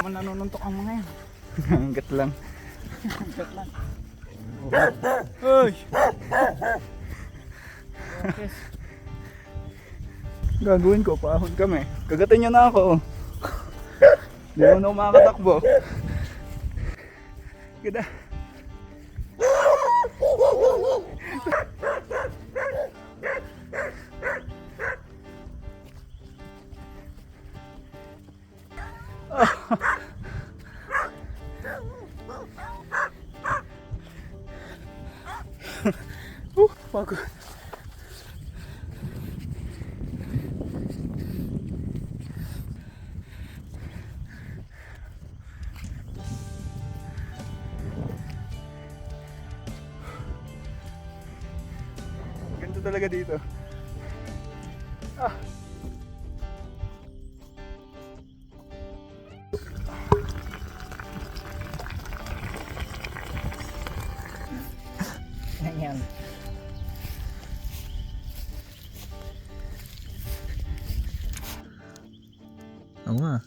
Nanununtok ang mga yan. Hanggat lang. Hanggat lang. Uy! Okay. Gagawin ko, paahon kami. Kagatin nyo na ako. Hindi mo na makakatakbo. Ganda. Pagod. Ganito talaga dito. Ah. Yan. Oo nga.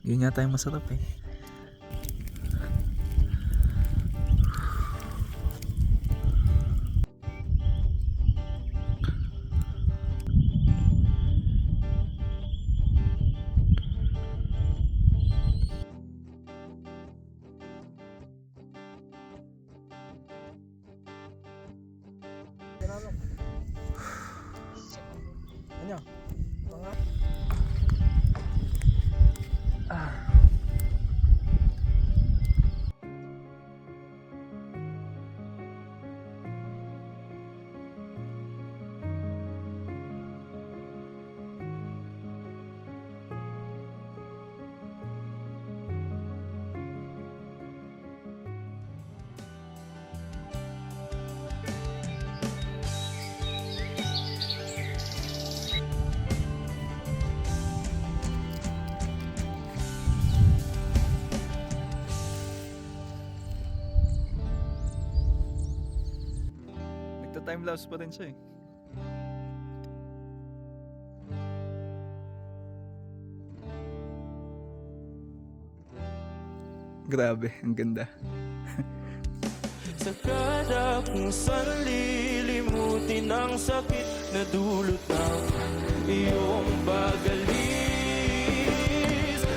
Yun yata yung masarap eh. Ano? Mga... Nagta-time lapse pa rin siya eh. Grabe, ang ganda. Sa kada kung saan lilimutin ang sakit na dulot ng iyong pagalis.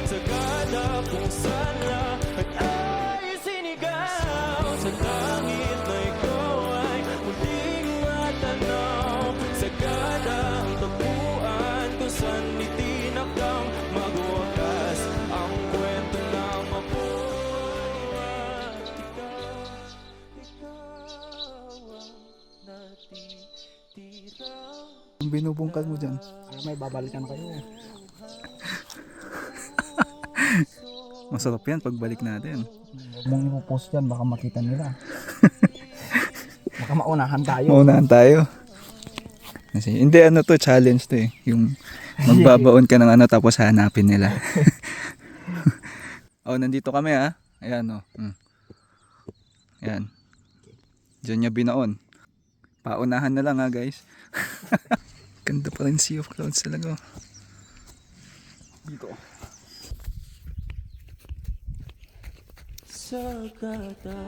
Sa kada kung saan lahat ay sinigaw, sa langit na ikaw ay muling matanaw. Sa kada ang tapuan kung saan itinakdang magwakas ang kwento ng mabuhay. Ang binubungkal mo dyan. May babalikan kayo. Masarap yan pagbalik natin. Huwag mong ipopost yan, baka makita nila. Baka maunahan tayo. Maunahan tayo. Kasi, hindi ano to, challenge to eh. Yung magbabaon ka ng ano tapos hanapin nila. Oh, nandito kami ha. Ayan oh. Ayan. Diyan niya binaon. Paunahan na lang ha guys. Ganda pa rin Sea of Clouds talaga. Dito. Sa kada